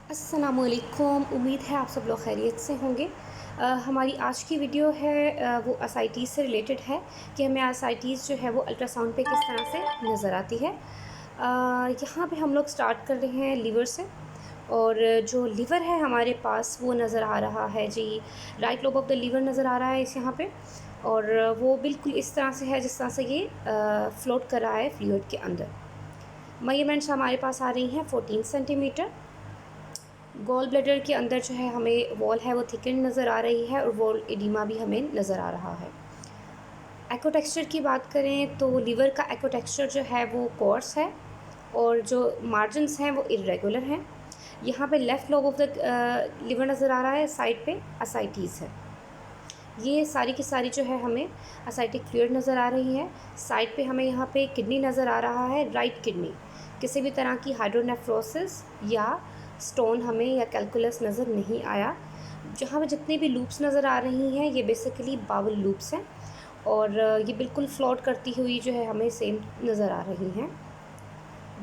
अस्सलामुअलैकुम। उम्मीद है आप सब लोग खैरियत से होंगे। हमारी आज की वीडियो है वो एसआईटीज़ से रिलेटेड है कि हमें एसआईटीज़ जो है वो अल्ट्रासाउंड पे किस तरह से नज़र आती है। यहाँ पे हम लोग स्टार्ट कर रहे हैं लीवर से। और जो लीवर है हमारे पास वो नज़र आ रहा है जी, right lobe of the liver नज़र आ रहा है इस यहाँ पे। और वो बिल्कुल इस तरह से है जिस तरह से ये फ्लोट कर रहा है फ्लूइड के अंदर। मेजरमेंट्स हमारे पास आ रही हैं 14 सेंटीमीटर। गॉल ब्लैडर के अंदर जो है हमें वॉल है वो थिकन नज़र आ रही है और वॉल एडिमा भी हमें नज़र आ रहा है। एको टेक्सचर की बात करें तो लीवर का एको टेक्सचर जो है वो कोर्स है और जो मार्जिन्स हैं वो इरेगुलर हैं। यहाँ पे left lobe of the liver नज़र आ रहा है, साइड पे असाइटीज़ है। ये सारी की सारी जो है हमें असाइटिक फ्लूइड नज़र आ रही है। साइड पे हमें यहाँ पे किडनी नज़र आ रहा है, राइट किडनी। किसी भी तरह की हाइड्रोनेफ्रोसिस या स्टोन हमें या कैलकुलस नज़र नहीं आया। जहाँ पे जितने भी लूप्स नज़र आ रही हैं ये बेसिकली बावल लूप्स हैं और ये बिल्कुल फ्लोट करती हुई जो है हमें सेम नज़र आ रही हैं।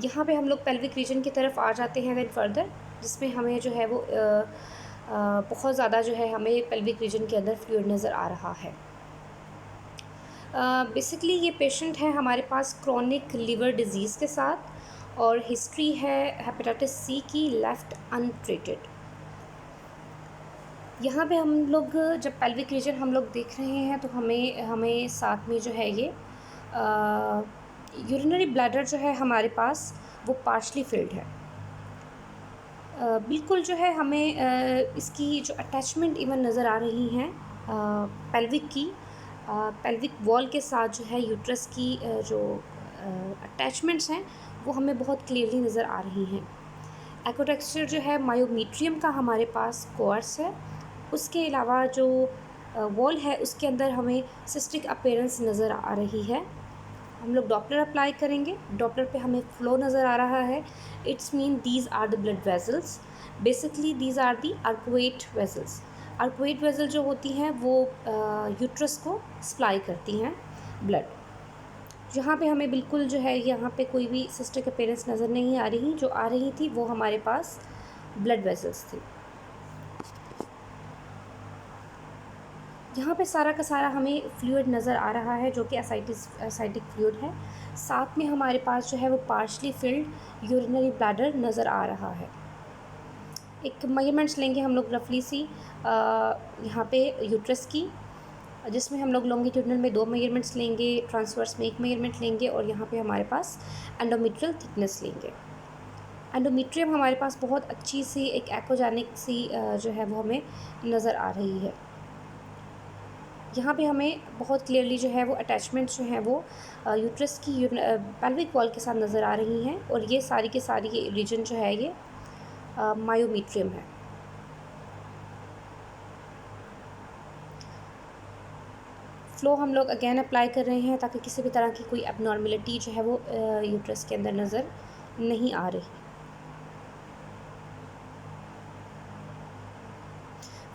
यहाँ पे हम लोग पेल्विक रीजन की तरफ आ जाते हैं देन फर्दर, जिसमें हमें जो है वो बहुत ज़्यादा जो है हमें पेल्विक रीजन के अंदर फ्लूइड नज़र आ रहा है। बेसिकली ये पेशेंट है हमारे पास क्रोनिक लिवर डिज़ीज़ के साथ और हिस्ट्री है हेपेटाइटिस सी की लेफ़्ट अनट्रीटेड। यहाँ पे हम लोग जब पेल्विक रीजन हम लोग देख रहे हैं तो हमें हमें साथ में जो है ये यूरिनरी ब्लैडर जो है हमारे पास वो पार्शली फिल्ड है। बिल्कुल जो है हमें इसकी जो अटैचमेंट इवन नज़र आ रही हैं पेल्विक की, पेल्विक वॉल के साथ जो है यूट्रस की जो अटैचमेंट्स हैं वो हमें बहुत क्लियरली नज़र आ रही हैं। एको टेक्सचर जो है मायोमीट्रियम का हमारे पास कोर्स है। उसके अलावा जो वॉल है उसके अंदर हमें सिस्टिक अपीयरेंस नज़र आ रही है। हम लोग डॉपलर अप्लाई करेंगे, डॉपलर पे हमें फ्लो नज़र आ रहा है। It's mean these are the blood vessels, basically these are the arcuate vessels. Arcuate vessel जो होती हैं वो यूट्रस को सप्लाई करती हैं ब्लड। यहाँ पे हमें बिल्कुल जो है यहाँ पे कोई भी सिस्टिक अपीयरेंस नज़र नहीं आ रही। जो आ रही थी वो हमारे पास ब्लड वेजल्स थी। यहाँ पे सारा का सारा हमें फ्लूइड नज़र आ रहा है जो कि एसाइटिक फ्लूइड है। साथ में हमारे पास जो है वो पार्शली फिल्ड यूरिनरी ब्लैडर नज़र आ रहा है। एक मेजरमेंट्स लेंगे हम लोग रफली सी यहाँ पे यूट्रस की, जिसमें हम लोग लॉन्गिट्यूडनल में 2 मेजरमेंट्स लेंगे, ट्रांसवर्स में 1 मेजरमेंट लेंगे और यहाँ पे हमारे पास एंडोमेट्रियल थिकनेस लेंगे। एंडोमेट्रियम हमारे पास बहुत अच्छी सी एक एक्वाजेनिक सी जो है वो हमें नज़र आ रही है। यहाँ पे हमें बहुत क्लियरली जो है वो अटैचमेंट्स जो हैं वो यूट्रस की पेल्विक वॉल के साथ नज़र आ रही हैं और ये सारी की सारी ये रीजन जो है ये मायोमीट्रियम है। फ्लो हम लोग अगेन अप्लाई कर रहे हैं ताकि किसी भी तरह की कोई एबनॉर्मेलिटी जो है वो यूट्रस के अंदर नज़र नहीं आ रही।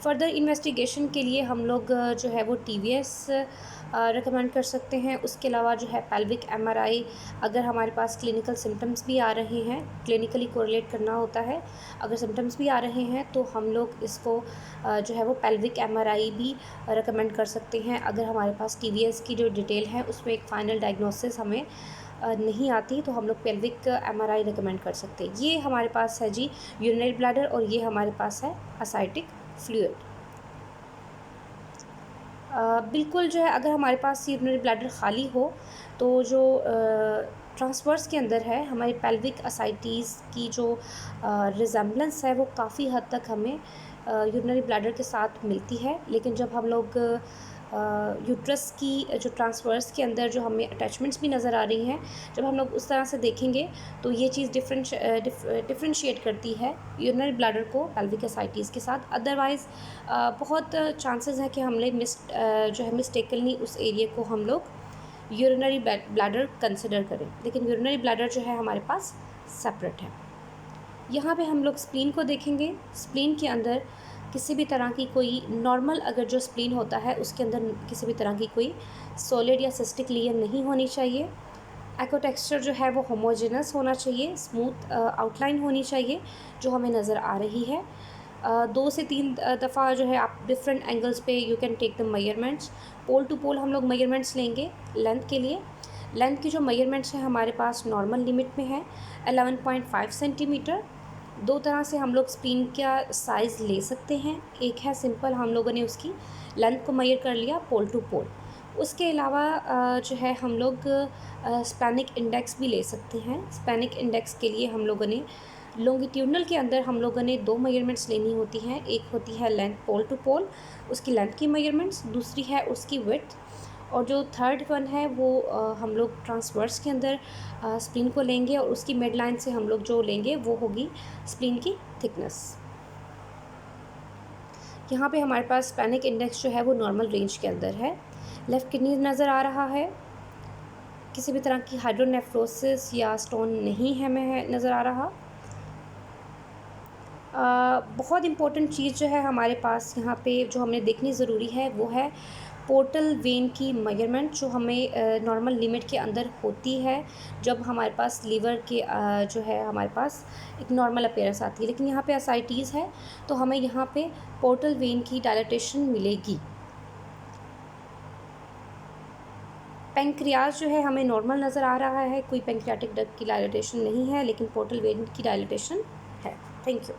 फ़र्दर इन्वेस्टिगेशन के लिए हम लोग जो है वो टीवीएस रिकमेंड कर सकते हैं। उसके अलावा जो है पेल्विक एमआरआई, अगर हमारे पास क्लिनिकल सिम्टम्स भी आ रहे हैं, क्लिनिकली कोरिलेट करना होता है। अगर सिम्टम्स भी आ रहे हैं तो हम लोग इसको जो है वो पेल्विक एमआरआई भी रिकमेंड कर सकते हैं। अगर हमारे पास टीवीएस की जो डिटेल है उसमें एक फ़ाइनल डायग्नोसिस हमें नहीं आती तो हम लोग पेल्विक एमआरआई रिकमेंड कर सकते हैं। ये हमारे पास है जी यूरिनरी ब्लैडर और ये हमारे पास है असाइटिक फ्लूइड। बिल्कुल जो है अगर हमारे पास यूरिनरी ब्लैडर ख़ाली हो तो जो ट्रांसवर्स के अंदर है हमारी पेल्विक असाइटीज़ की जो रिजेम्बलेंस है वो काफ़ी हद तक हमें यूरिनरी ब्लैडर के साथ मिलती है। लेकिन जब हम लोग यूट्रस की जो ट्रांसवर्स के अंदर जो हमें अटैचमेंट्स भी नज़र आ रही हैं, जब हम लोग उस तरह से देखेंगे तो ये चीज़ डिफरेंशिएट करती है यूरिनरी ब्लैडर को पेल्विक असाइटीज़ के साथ। अदरवाइज़ बहुत चांसेस हैं कि हमने जो है मिस्टेकनली उस एरिया को हम लोग यूरिनरी ब्लैडर कंसिडर करें, लेकिन यूरिनरी ब्लैडर जो है हमारे पास सेपरेट है। यहाँ पे हम लोग स्प्लीन को देखेंगे। स्प्लीन के अंदर किसी भी तरह की कोई नॉर्मल अगर जो स्प्लीन होता है उसके अंदर किसी भी तरह की कोई सॉलिड या सिस्टिक लेयर नहीं होनी चाहिए। एको टेक्सचर जो है वो होमोजेनस होना चाहिए, स्मूथ आउटलाइन होनी चाहिए जो हमें नज़र आ रही है। 2 से 3 दफ़ा जो है आप डिफरेंट एंगल्स पे you can take the measurements. Pole to pole हम लोग मेजरमेंट्स लेंगे लेंथ के लिए। लेंथ की जो मेजरमेंट्स है हमारे पास नॉर्मल लिमिट में है 11.5 सेंटीमीटर। 2 तरह से हम लोग स्प्लिन का साइज़ ले सकते हैं। एक है सिंपल, हम लोगों ने उसकी लेंथ को मेजर कर लिया पोल टू पोल। उसके अलावा जो है हम लोग स्पैनिक इंडेक्स भी ले सकते हैं। स्पैनिक इंडेक्स के लिए हम लोगों ने लॉन्गिट्यूडनल के अंदर हम लोगों ने 2 मेजरमेंट्स लेनी होती हैं। एक होती है लेंथ पोल टू पोल, उसकी लेंथ की मेजरमेंट्स, दूसरी है उसकी विड्थ, और जो थर्ड वन है वो हम लोग ट्रांसवर्स के अंदर स्प्लिन को लेंगे और उसकी मिड लाइन से हम लोग जो लेंगे वो होगी स्प्लिन की थिकनेस। यहाँ पे हमारे पास स्पैनिक इंडेक्स जो है वो नॉर्मल रेंज के अंदर है। लेफ़्ट किडनी नज़र आ रहा है, किसी भी तरह की हाइड्रोनेफ्रोसिस या स्टोन नहीं है हमें नज़र आ रहा। बहुत इम्पोर्टेंट चीज़ जो है हमारे पास यहाँ पे जो हमें देखनी ज़रूरी है वो है पोर्टल वेन की मेजरमेंट, जो हमें नॉर्मल लिमिट के अंदर होती है जब हमारे पास लीवर के जो है हमारे पास एक नॉर्मल अपीयरेंस आती है। लेकिन यहाँ पे एसाइटीज़ है तो हमें यहाँ पे पोर्टल वेन की डायलेटेशन मिलेगी। पेंक्रियाज जो है हमें नॉर्मल नज़र आ रहा है, कोई पेंक्रियाटिक डक्ट की डायलेटेशन नहीं है, लेकिन पोर्टल वेन की डायलेटेशन है। Thank you.